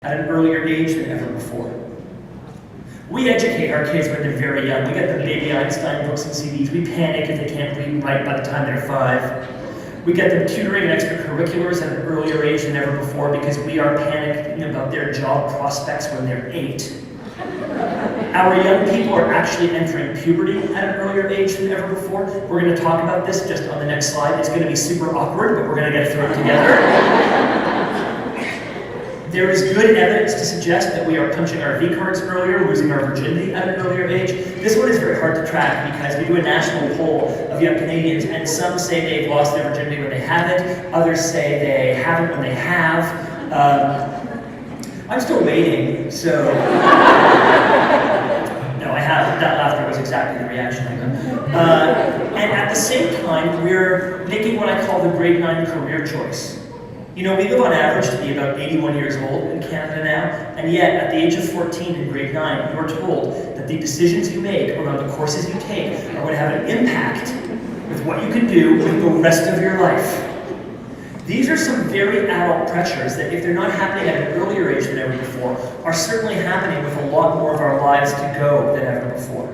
at an earlier age than ever before. We educate our kids when they're very young. We get them Baby Einstein books and CDs. We panic if they can't read and write by the time they're 5. We get them tutoring and extracurriculars at an earlier age than ever before because we are panicking about their job prospects when they're 8. Our young people are actually entering puberty at an earlier age than ever before. We're going to talk about this just on the next slide. It's going to be super awkward, but we're going to get through it together. There is good evidence to suggest that we are punching our V cards earlier, losing our virginity at an earlier age. This one is very hard to track because we do a national poll of young Canadians, and some say they've lost their virginity when they haven't, others say they haven't when they have. I'm still waiting, so... No, I have. That laughter was exactly the reaction I got. And at the same time, we're making what I call the grade 9 career choice. You know, we live on average to be about 81 years old in Canada now, and yet at the age of 14 in grade 9, you are told that the decisions you make around the courses you take are going to have an impact with what you can do with the rest of your life. These are some very adult pressures that, if they're not happening at an earlier age than ever before, are certainly happening with a lot more of our lives to go than ever before.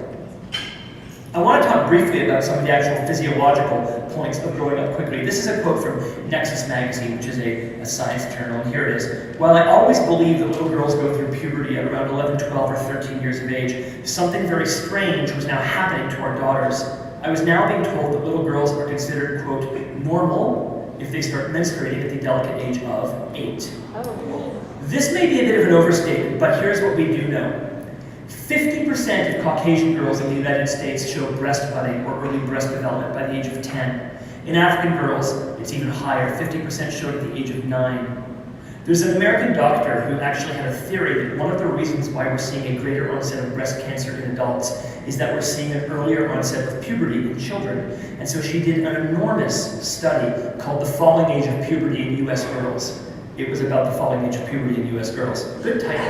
I want to talk briefly about some of the actual physiological points of growing up quickly. This is a quote from Nexus magazine, which is a science journal, and here it is. While I always believed that little girls go through puberty at around 11, 12, or 13 years of age, something very strange was now happening to our daughters. I was now being told that little girls are considered, quote, normal if they start menstruating at the delicate age of 8. This may be a bit of an overstatement, but here's what we do know. 50% of Caucasian girls in the United States show breast budding or early breast development by the age of 10. In African girls, it's even higher. 50% showed at the age of 9. There's an American doctor who actually had a theory that one of the reasons why we're seeing a greater onset of breast cancer in adults is that we're seeing an earlier onset of puberty in children. And so she did an enormous study called The Falling Age of Puberty in U.S. Girls. It was about the falling age of puberty in U.S. girls. Good title.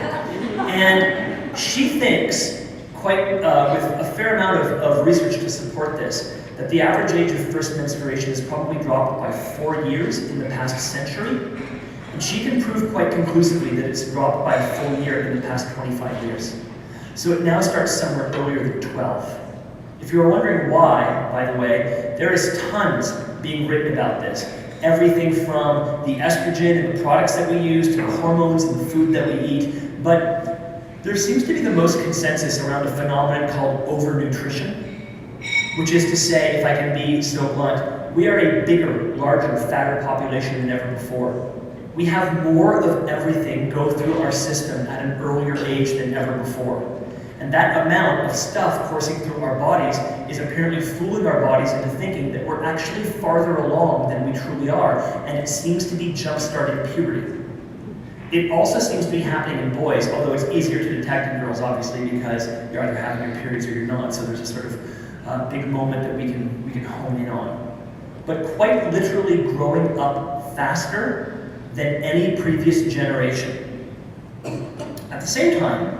And she thinks, quite with a fair amount of research to support this, that the average age of first menstruation has probably dropped by 4 years in the past century. And she can prove quite conclusively that it's dropped by a full year in the past 25 years. So it now starts somewhere earlier than 12. If you're wondering why, by the way, there is tons being written about this. Everything from the estrogen and the products that we use to the hormones and the food that we eat. But there seems to be the most consensus around a phenomenon called overnutrition, which is to say, if I can be so blunt, we are a bigger, larger, fatter population than ever before. We have more of everything go through our system at an earlier age than ever before. And that amount of stuff coursing through our bodies is apparently fooling our bodies into thinking that we're actually farther along than we truly are, and it seems to be jump-starting puberty. It also seems to be happening in boys, although it's easier to detect in girls, obviously, because you're either having your periods or you're not, so there's a sort of big moment that we can hone in on. But quite literally growing up faster than any previous generation. At the same time,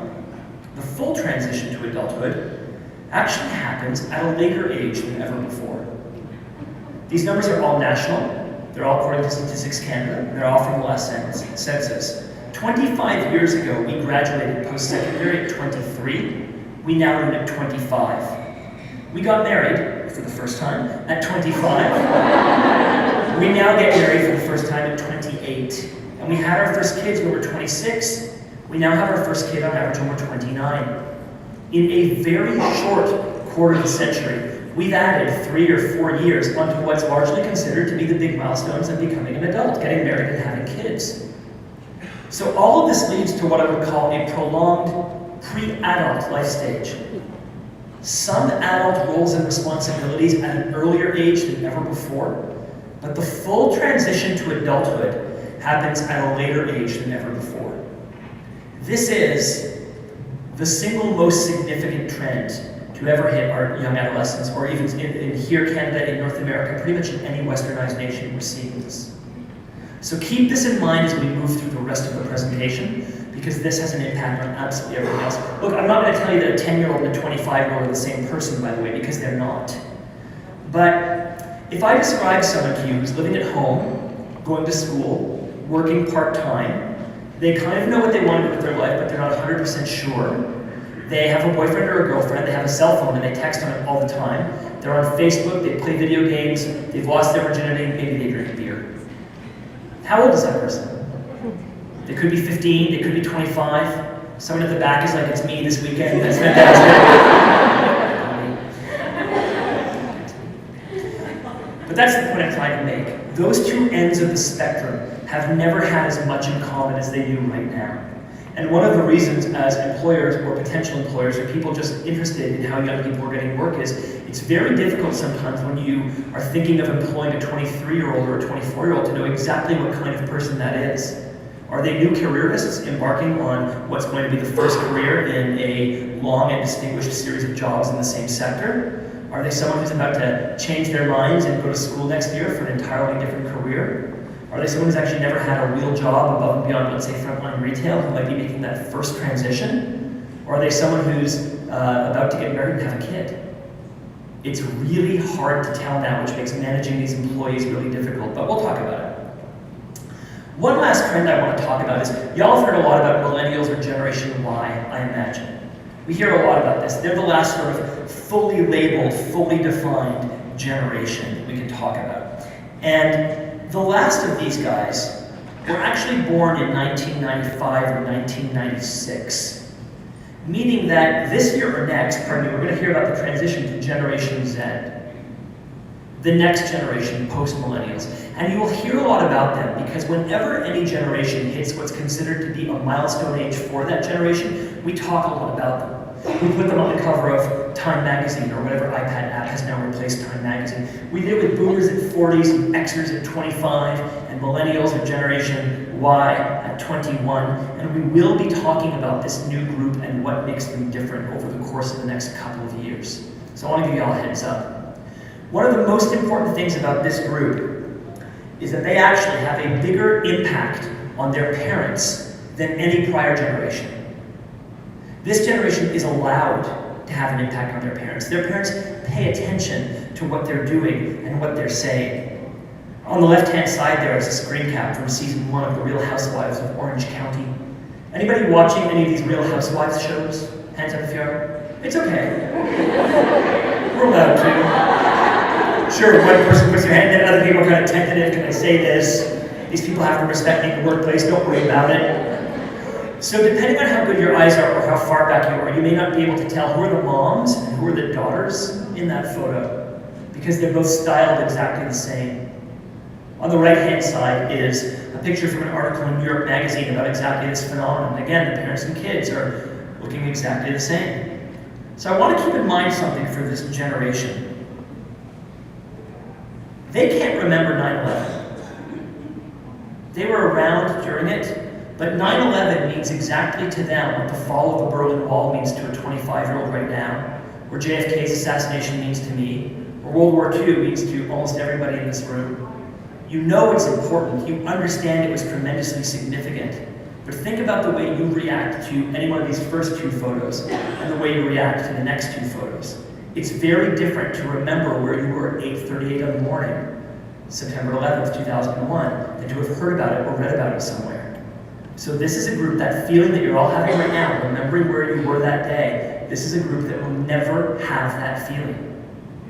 the full transition to adulthood actually happens at a later age than ever before. These numbers are all national. They're all according to Statistics Canada. They're all from the last census. 25 years ago, we graduated post-secondary at 23. We now do it at 25. We got married for the first time at 25. We now get married for the first time at 28. And we had our first kids when we were 26. We now have our first kid on average when we're 29. In a very short quarter of a century, we've added 3 or 4 years onto what's largely considered to be the big milestones of becoming an adult, getting married and having kids. So all of this leads to what I would call a prolonged pre-adult life stage. Some adult roles and responsibilities at an earlier age than ever before, but the full transition to adulthood happens at a later age than ever before. This is the single most significant trend to ever hit our young adolescents, or even in here, Canada, in North America, pretty much in any westernized nation, we're seeing this. So keep this in mind as we move through the rest of the presentation, because this has an impact on absolutely everything else. Look, I'm not going to tell you that a 10-year-old and a 25-year-old are the same person, by the way, because they're not. But if I describe someone to you who's living at home, going to school, working part-time, They kind of know what they want to do with their life, but they're not 100% sure. They have a boyfriend or a girlfriend, they have a cell phone, and they text on it all the time. They're on Facebook, they play video games, they've lost their virginity, maybe they drink beer. How old is that person? They could be 15, they could be 25. Someone at the back is like, it's me this weekend. That's But that's the point I'm trying to make. Those two ends of the spectrum have never had as much in common as they do right now. And one of the reasons as employers or potential employers or people just interested in how young people are getting work is it's very difficult sometimes when you are thinking of employing a 23-year-old or a 24-year-old to know exactly what kind of person that is. Are they new careerists embarking on what's going to be the first career in a long and distinguished series of jobs in the same sector? Are they someone who's about to change their minds and go to school next year for an entirely different career? Are they someone who's actually never had a real job above and beyond, let's say, frontline retail, who might be making that first transition? Or are they someone who's about to get married and have a kid? It's really hard to tell now, which makes managing these employees really difficult, but we'll talk about it. One last trend I want to talk about is, y'all have heard a lot about millennials or Generation Y, I imagine. We hear a lot about this. They're the last sort of fully labeled, fully defined generation that we can talk about. And the last of these guys were actually born in 1995 or 1996. Meaning that this year or next, we're going to hear about the transition to Generation Z. The next generation, post-millennials. And you will hear a lot about them because whenever any generation hits what's considered to be a milestone age for that generation, we talk a lot about them. We put them on the cover of Time Magazine or whatever iPad app has now replaced Time Magazine. We did it with boomers at 40s and Xers at 25 and millennials or Generation Y at 21. And we will be talking about this new group and what makes them different over the course of the next couple of years. So I want to give you all a heads up. One of the most important things about this group is that they actually have a bigger impact on their parents than any prior generation. This generation is allowed to have an impact on their parents. Their parents pay attention to what they're doing and what they're saying. On the left-hand side there is a screen cap from season 1 of The Real Housewives of Orange County. Anybody watching any of these Real Housewives shows? Hands up if you are. It's okay. We're allowed to. Sure, one person puts their hand in, other people are kind of tentative. Can I say this? These people have to respect me in the workplace. Don't worry about it. So depending on how good your eyes are or how far back you are, you may not be able to tell who are the moms and who are the daughters in that photo because they're both styled exactly the same. On the right-hand side is a picture from an article in New York Magazine about exactly this phenomenon. Again, the parents and kids are looking exactly the same. So I want to keep in mind something for this generation. They can't remember 9/11. They were around during it, but 9/11 means exactly to them what the fall of the Berlin Wall means to a 25-year-old right now, or JFK's assassination means to me, or World War II means to almost everybody in this room. You know it's important, you understand it was tremendously significant, but think about the way you react to any one of these first two photos and the way you react to the next two photos. It's very different to remember where you were at 8:38 in the morning, September 11th, 2001, than to have heard about it or read about it somewhere. So this is a group, that feeling that you're all having right now, remembering where you were that day, this is a group that will never have that feeling.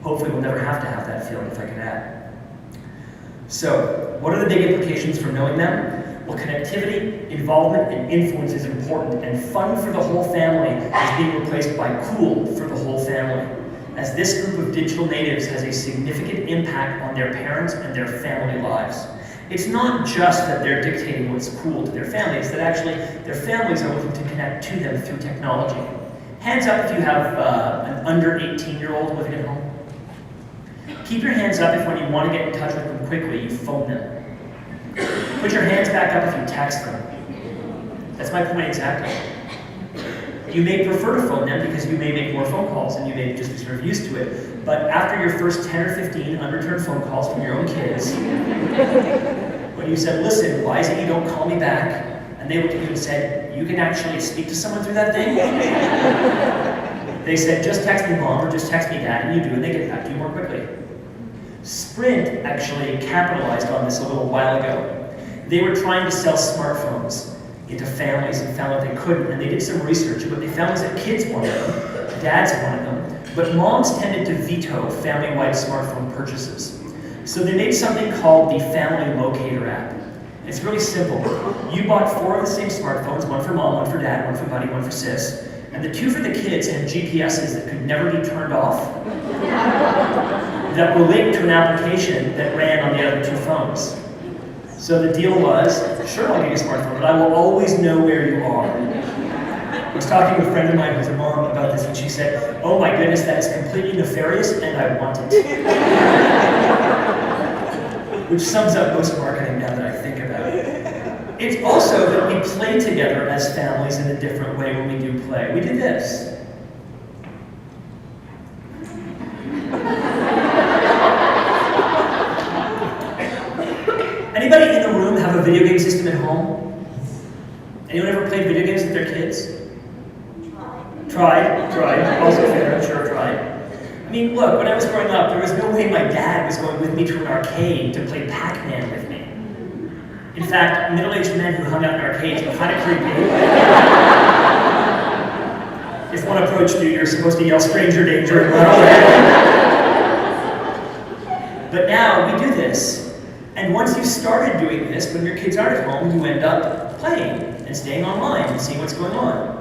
Hopefully we'll never have to have that feeling, if I could add. So, what are the big implications for knowing them? Well, connectivity, involvement, and influence is important, and fun for the whole family is being replaced by cool for the whole family, as this group of digital natives has a significant impact on their parents and their family lives. It's not just that they're dictating what's cool to their families, that actually their families are looking to connect to them through technology. Hands up if you have an under 18-year-old living at home. Keep your hands up if when you want to get in touch with them quickly, you phone them. Put your hands back up if you text them. That's my point exactly. You may prefer to phone them because you may make more phone calls and you may just be sort of used to it. But after your first 10 or 15 unreturned phone calls from your own kids, when you said, listen, why is it you don't call me back? And they looked at you and said, you can actually speak to someone through that thing? They said, just text me mom or just text me dad, and you do, and they get back to you more quickly. Sprint actually capitalized on this a little while ago. They were trying to sell smartphones into families and found that they couldn't. And they did some research, and what they found was that kids wanted them, dads wanted them, but moms tended to veto family-wide smartphone purchases. So they made something called the Family Locator app. It's really simple. You bought 4 of the same smartphones, one for mom, one for dad, one for buddy, one for sis, and the 2 for the kids had GPSs that could never be turned off that were linked to an application that ran on the other 2 phones. So the deal was, sure, I'll give you a smartphone, but I will always know where you are. I was talking to a friend of mine who's a mom about this, and she said, oh my goodness, that is completely nefarious, and I want it. Which sums up most marketing now that I think about it. It's also that we play together as families in a different way when we do play. We do this. Anybody in the room have a video game system at home? Anyone ever played video games with their kids? Tried. Also fair, I'm sure tried. I mean, look, when I was growing up, there was no way my dad was going with me to an arcade to play Pac-Man with me. In fact, middle-aged men who hung out in arcades were kind of creepy. If one approached you, you're supposed to yell stranger danger and run away. But now, we do this. And once you started doing this, when your kids aren't at home, you end up playing and staying online and seeing what's going on.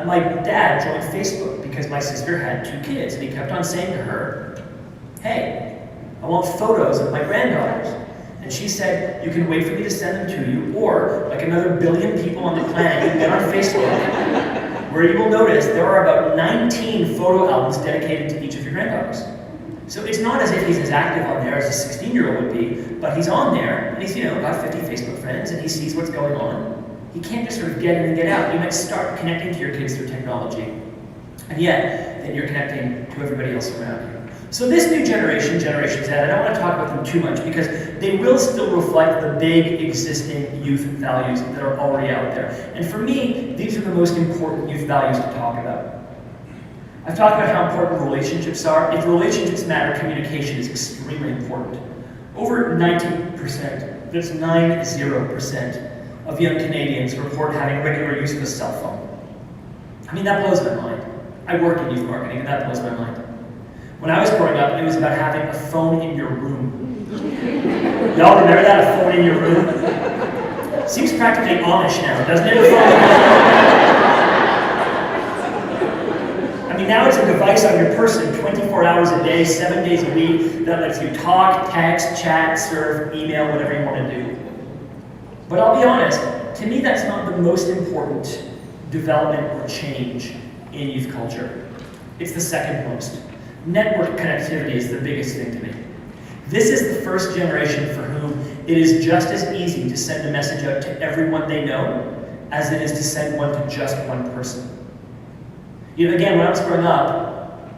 My dad joined Facebook because my sister had 2 kids, and he kept on saying to her, hey, I want photos of my granddaughters. And she said, you can wait for me to send them to you, or, like another billion people on the planet, you can get on Facebook, where you will notice there are about 19 photo albums dedicated to each of your granddaughters. So it's not as if he's as active on there as a 16-year-old would be, but he's on there, and he's, got 50 Facebook friends, and he sees what's going on. He can't just sort of get in and get out. You might start connecting to your kids through technology, and yet, then you're connecting to everybody else around you. So this new generation, Generation Z, I don't want to talk about them too much because they will still reflect the big existing youth values that are already out there. And for me, these are the most important youth values to talk about. I've talked about how important relationships are. If relationships matter, communication is extremely important. Over 90%, that's 90%, of young Canadians report having regular use of a cell phone. I mean, that blows my mind. I work in youth marketing, and that blows my mind. When I was growing up, it was about having a phone in your room. Y'all remember that, a phone in your room? Seems practically Amish now, doesn't it? I mean, now it's a device on your person 24 hours a day, 7 days a week, that lets you talk, text, chat, surf, email, whatever you want to do. But I'll be honest, to me that's not the most important development or change in youth culture. It's the second most. Network connectivity is the biggest thing to me. This is the first generation for whom it is just as easy to send a message out to everyone they know as it is to send one to just one person. Again, when I was growing up,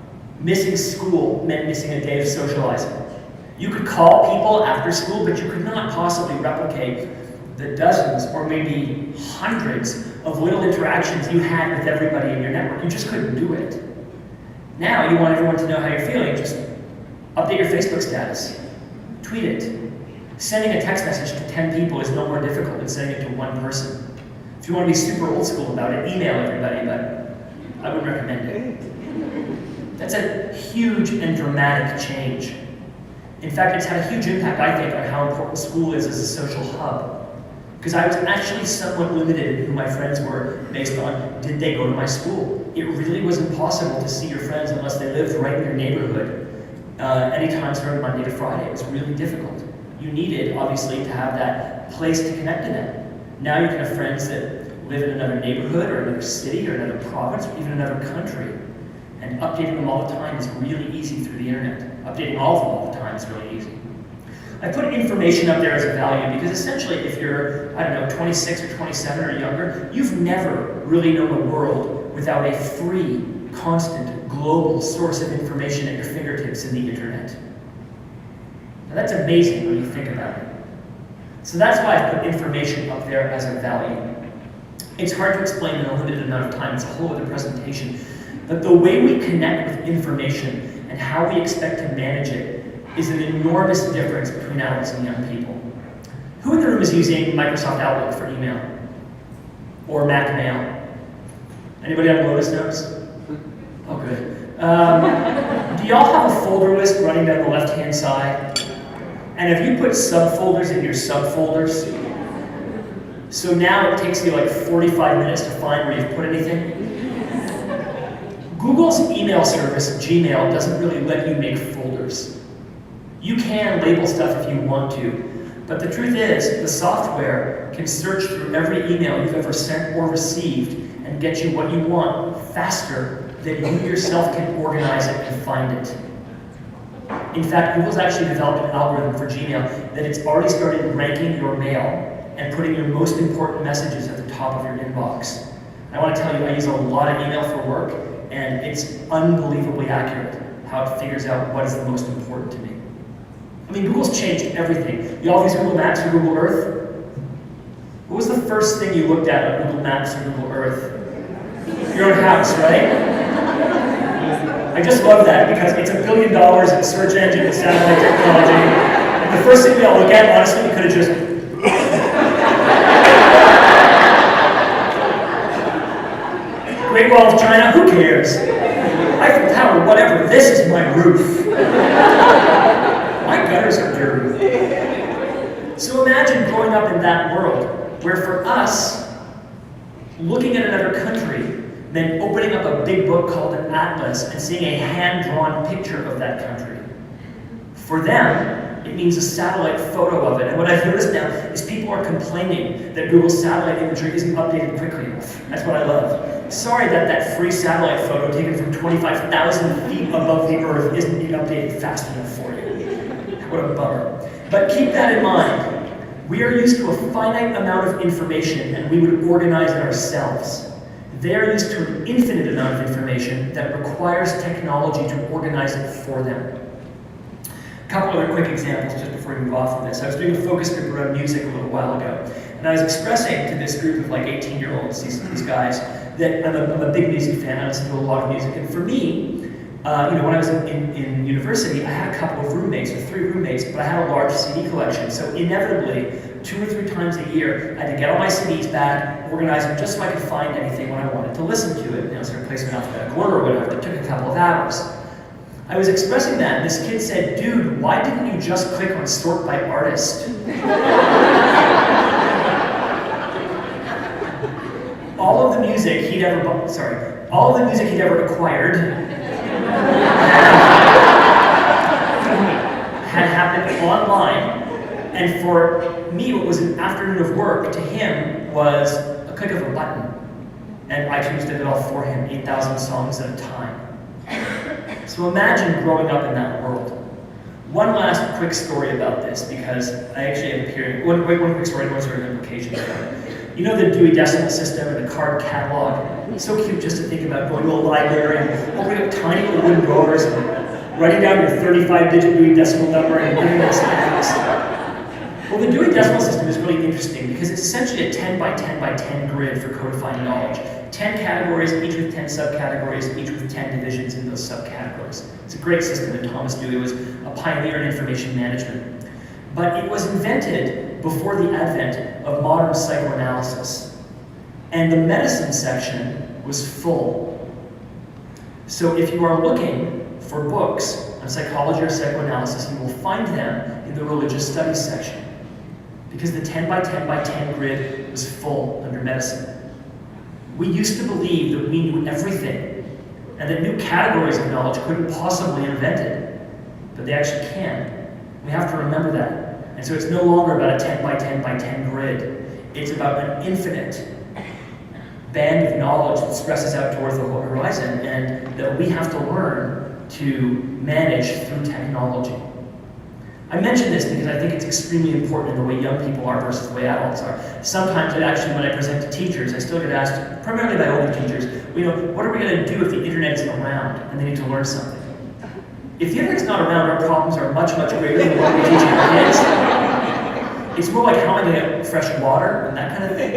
missing school meant missing a day of socializing. You could call people after school, but you could not possibly replicate the dozens or maybe hundreds of little interactions you had with everybody in your network. You just couldn't do it. Now you want everyone to know how you're feeling. Just update your Facebook status, tweet it. Sending a text message to 10 people is no more difficult than sending it to one person. If you want to be super old school about it, email everybody, but I would recommend it. That's a huge and dramatic change. In fact, it's had a huge impact, I think, on how important school is as a social hub. Because I was actually somewhat limited in who my friends were based on, did they go to my school? It really was impossible to see your friends unless they lived right in your neighborhood anytime during Monday to Friday. It was really difficult. You needed, obviously, to have that place to connect to them. Now you can have friends that live in another neighborhood or another city or another province or even another country. And updating them all the time is really easy through the internet. Updating all of them all the time is really easy. I put information up there as a value because essentially if you're, 26 or 27 or younger, you've never really known a world without a free, constant, global source of information at your fingertips in the internet. Now that's amazing when you think about it. So that's why I put information up there as a value. It's hard to explain in a limited amount of time, it's a whole other presentation. But the way we connect with information and how we expect to manage it is an enormous difference between adults and young people. Who in the room is using Microsoft Outlook for email? or Mac Mail. Anybody on Lotus Notes? Oh, good. Do y'all have a folder list running down the left-hand side? And have you put subfolders in your subfolders? So now it takes you like 45 minutes to find where you've put anything? Google's email service, Gmail, doesn't really let you make folders. You can label stuff if you want to, but the truth is, the software can search through every email you've ever sent or received and get you what you want faster than you yourself can organize it and find it. In fact, Google's actually developed an algorithm for Gmail that it's already started ranking your mail and putting your most important messages at the top of your inbox. I want to tell you, I use a lot of email for work, and it's unbelievably accurate how it figures out what is the most important to me. I mean, Google's changed everything. You all use Google Maps or Google Earth? What was the first thing you looked at on Google Maps or Google Earth? Your own house, right? I just love that because it's $1 billion in search engine and satellite technology. And the first thing we all look at, honestly, we could have just... Great Wall of China, who cares? Eiffel Tower, whatever, this is my roof. My gutters are dirty. So imagine growing up in that world, where for us, looking at another country meant opening up a big book called an atlas and seeing a hand-drawn picture of that country. For them, it means a satellite photo of it. And what I've noticed now is people are complaining that Google's satellite imagery isn't updated quickly enough. That's what I love. Sorry that that free satellite photo taken from 25,000 feet above the Earth isn't being updated fast enough for you. What a bummer. But keep that in mind. We are used to a finite amount of information and we would organize it ourselves. They are used to an infinite amount of information that requires technology to organize it for them. A couple other quick examples just before we move off of this. I was doing a focus group around music a little while ago, and I was expressing to this group of like 18-year-olds, these guys, that I'm a big music fan. I listen to a lot of music, and for me, when I was in university, I had a couple of roommates, or 3 roommates, but I had a large CD collection, so inevitably, 2 or 3 times a year, I had to get all my CDs back, organize them just so I could find anything when I wanted to listen to it, sort of place them in alphabetical order or whatever. It took a couple of hours. I was expressing that, and this kid said, "Dude, why didn't you just click on sort by artist?" All of the music he'd ever acquired had happened online, and for me, what was an afternoon of work to him was a click of a button, and iTunes did it all for him, 8,000 songs at a time. So imagine growing up in that world. One last quick story about this, because I actually have a period. One quick story, one sort of implication from it. You know the Dewey Decimal System and the card catalog? It's so cute just to think about going to a library and opening up tiny little wooden doors and writing down your 35-digit Dewey Decimal number and bringing this back. Well, the Dewey Decimal System is really interesting because it's essentially a 10 by 10 by 10 grid for codifying knowledge. 10 categories, each with 10 subcategories, each with 10 divisions in those subcategories. It's a great system, and Thomas Dewey was a pioneer in information management. But it was invented before the advent of modern psychoanalysis. And the medicine section was full. So if you are looking for books on psychology or psychoanalysis, you will find them in the religious studies section. Because the 10 by 10 by 10 grid was full under medicine. We used to believe that we knew everything, and that new categories of knowledge couldn't possibly be invented, but they actually can. We have to remember that. And so it's no longer about a 10 by 10 by 10 grid. It's about an infinite band of knowledge that stretches out towards the horizon, and that we have to learn to manage through technology. I mention this because I think it's extremely important in the way young people are versus the way adults are. Sometimes, when I present to teachers, I still get asked, primarily by older teachers, what are we going to do if the internet isn't around and they need to learn something? If the internet's not around, our problems are much, much greater than what we're teaching our kids. It's more like how am I going to get fresh water and that kind of thing.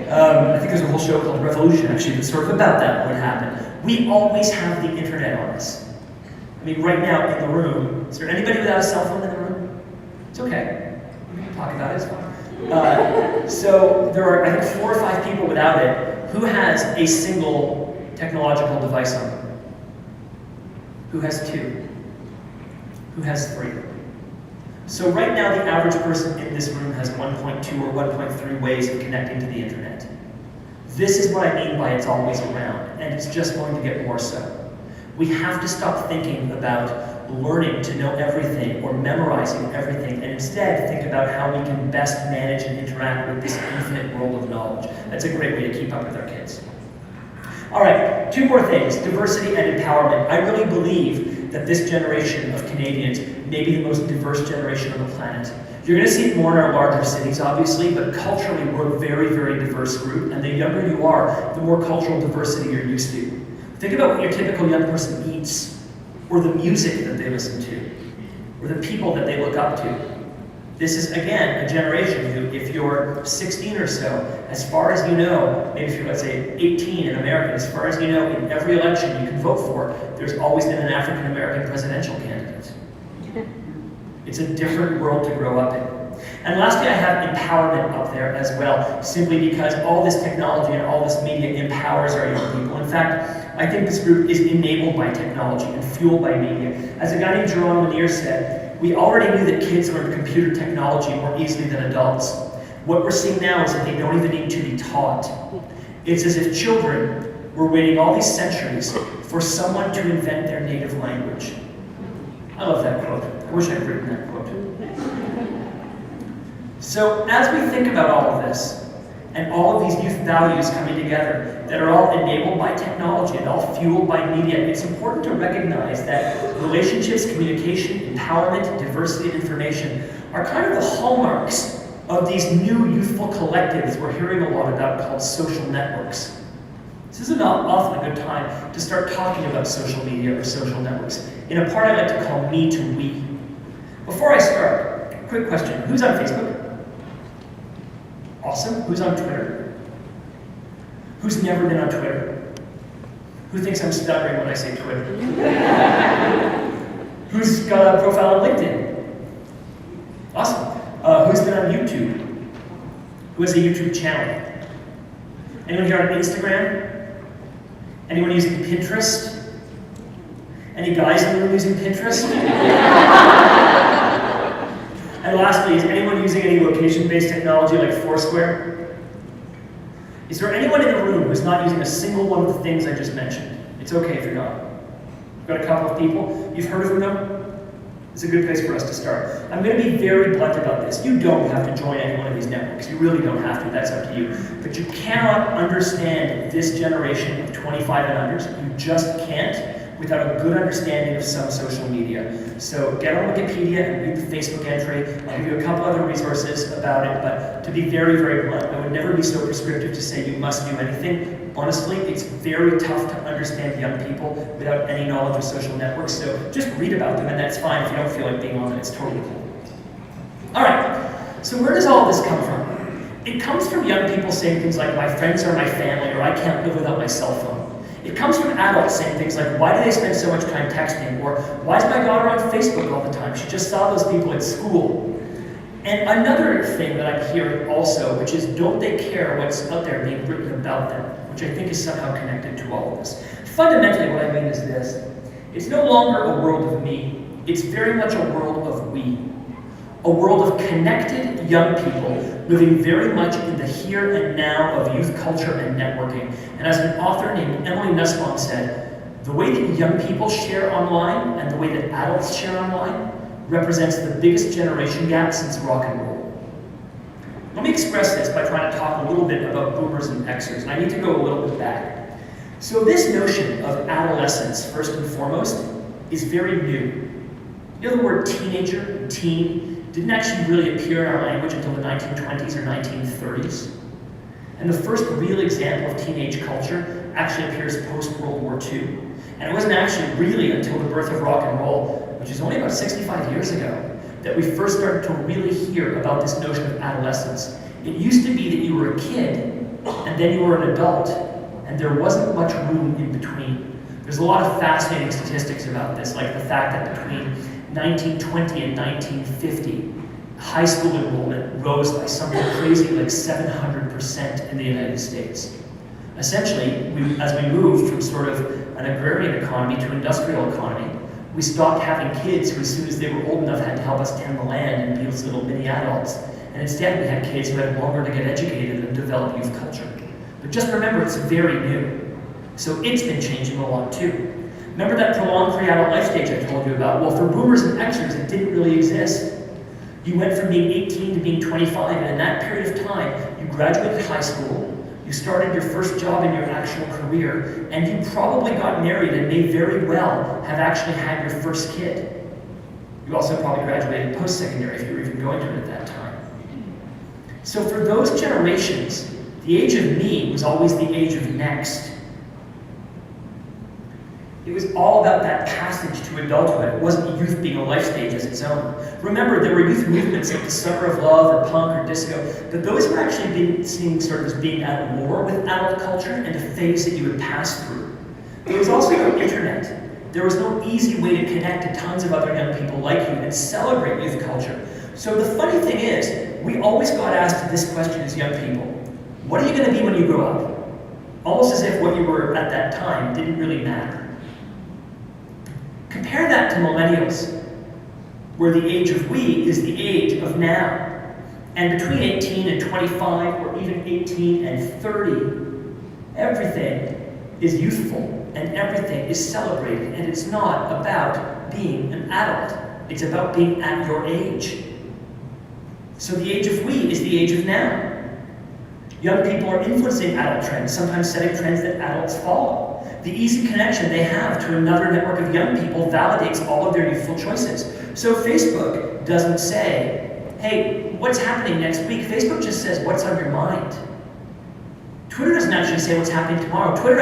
I think there's a whole show called Revolution, actually, that's sort of about that, what happened. We always have the internet on us. I mean, right now in the room, is there anybody without a cell phone in the room? It's okay. We can talk about it, it's fine. So there are, I think, 4 or 5 people without it. Who has a single technological device on them? Who has 2? Who has 3? So right now, the average person in this room has 1.2 or 1.3 ways of connecting to the internet. This is what I mean by it's always around, and it's just going to get more so. We have to stop thinking about learning to know everything or memorizing everything, and instead think about how we can best manage and interact with this infinite world of knowledge. That's a great way to keep up with our kids. All right, 2 more things, diversity and empowerment. I really believe that this generation of Canadians may be the most diverse generation on the planet. You're going to see it more in our larger cities, obviously, but culturally we're a very, very diverse group, and the younger you are, the more cultural diversity you're used to. Think about what your typical young person eats, or the music that they listen to, or the people that they look up to. This is, again, a generation who, if you're 16 or so, as far as you know, maybe if you're, let's say, 18 in America, as far as you know, in every election you can vote for, there's always been an African-American presidential candidate. It's a different world to grow up in. And lastly, I have empowerment up there as well, simply because all this technology and all this media empowers our young people. In fact, I think this group is enabled by technology and fueled by media. As a guy named Jerome Lanier said, we already knew that kids learn computer technology more easily than adults. What we're seeing now is that they don't even need to be taught. It's as if children were waiting all these centuries for someone to invent their native language. I love that quote. I wish I'd written that quote. So as we think about all of this, and all of these youth values coming together that are all enabled by technology and all fueled by media, it's important to recognize that relationships, communication, empowerment, diversity, and information are kind of the hallmarks of these new youthful collectives we're hearing a lot about called social networks. This is an often a good time to start talking about social media or social networks in a part I like to call me to we. Before I start, quick question. Who's on Facebook? Awesome. Who's on Twitter? Who's never been on Twitter? Who thinks I'm stuttering when I say Twitter? Who's got a profile on LinkedIn? Awesome. Who's been on YouTube? Who has a YouTube channel? Anyone here on Instagram? Anyone using Pinterest? Any guys in the room using Pinterest? And lastly, is anyone using any location-based technology like Foursquare? Is there anyone in the room who's not using a single one of the things I just mentioned? It's okay if you're not. We've got a couple of people. You've heard of Uno? It's a good place for us to start. I'm going to be very blunt about this. You don't have to join any one of these networks. You really don't have to. That's up to you. But you cannot understand this generation of 25 and unders. You just can't without a good understanding of some social media. So get on Wikipedia and read the Facebook entry. I'll give you a couple other resources about it, but to be very, very blunt, I would never be so prescriptive to say you must do anything. Honestly, it's very tough to understand young people without any knowledge of social networks, so just read about them and that's fine. If you don't feel like being on it, it's totally cool. All right, so where does all this come from? It comes from young people saying things like, my friends are my family, or I can't live without my cell phone. It comes from adults saying things like, why do they spend so much time texting? Or, why is my daughter on Facebook all the time? She just saw those people at school. And another thing that I'm hearing also, which is, don't they care what's out there being written about them? Which I think is somehow connected to all of this. Fundamentally, what I mean is this. It's no longer a world of me. It's very much a world of we. A world of connected young people living very much in the here and now of youth culture and networking. And as an author named Emily Nussbaum said, the way that young people share online and the way that adults share online represents the biggest generation gap since rock and roll. Let me express this by trying to talk a little bit about boomers and Xers, and I need to go a little bit back. So this notion of adolescence, first and foremost, is very new. You know, the word teenager, teen, didn't actually really appear in our language until the 1920s or 1930s. And the first real example of teenage culture actually appears post-World War II. And it wasn't actually really until the birth of rock and roll, which is only about 65 years ago, that we first started to really hear about this notion of adolescence. It used to be that you were a kid, and then you were an adult, and there wasn't much room in between. There's a lot of fascinating statistics about this, like the fact that between 1920 and 1950, high school enrollment rose by something crazy like 700% in the United States. Essentially, as we moved from sort of an agrarian economy to industrial economy, we stopped having kids who, as soon as they were old enough, had to help us tend the land and be those little mini adults. And instead, we had kids who had longer to get educated and develop youth culture. But just remember, it's very new. So it's been changing a lot too. Remember that prolonged pre-adult life stage I told you about? Well, for boomers and Xers, it didn't really exist. You went from being 18 to being 25, and in that period of time, you graduated high school, you started your first job in your actual career, and you probably got married and may very well have actually had your first kid. You also probably graduated post-secondary if you were even going to it at that time. So for those generations, the age of me was always the age of next. It was all about that passage to adulthood. It wasn't youth being a life stage as its own. Remember, there were youth movements like the Summer of Love or punk or disco, but those were actually seen sort of as being at war with adult culture and a phase that you would pass through. There was also no internet. There was no easy way to connect to tons of other young people like you and celebrate youth culture. So the funny thing is, we always got asked this question as young people: what are you going to be when you grow up? Almost as if what you were at that time didn't really matter. Compare that to millennials, where the age of we is the age of now. And between 18 and 25, or even 18 and 30, everything is youthful and everything is celebrated. And it's not about being an adult. It's about being at your age. So the age of we is the age of now. Young people are influencing adult trends, sometimes setting trends that adults follow. The easy connection they have to another network of young people validates all of their youthful choices. So Facebook doesn't say, hey, what's happening next week? Facebook just says, what's on your mind? Twitter doesn't actually say what's happening tomorrow. Twitter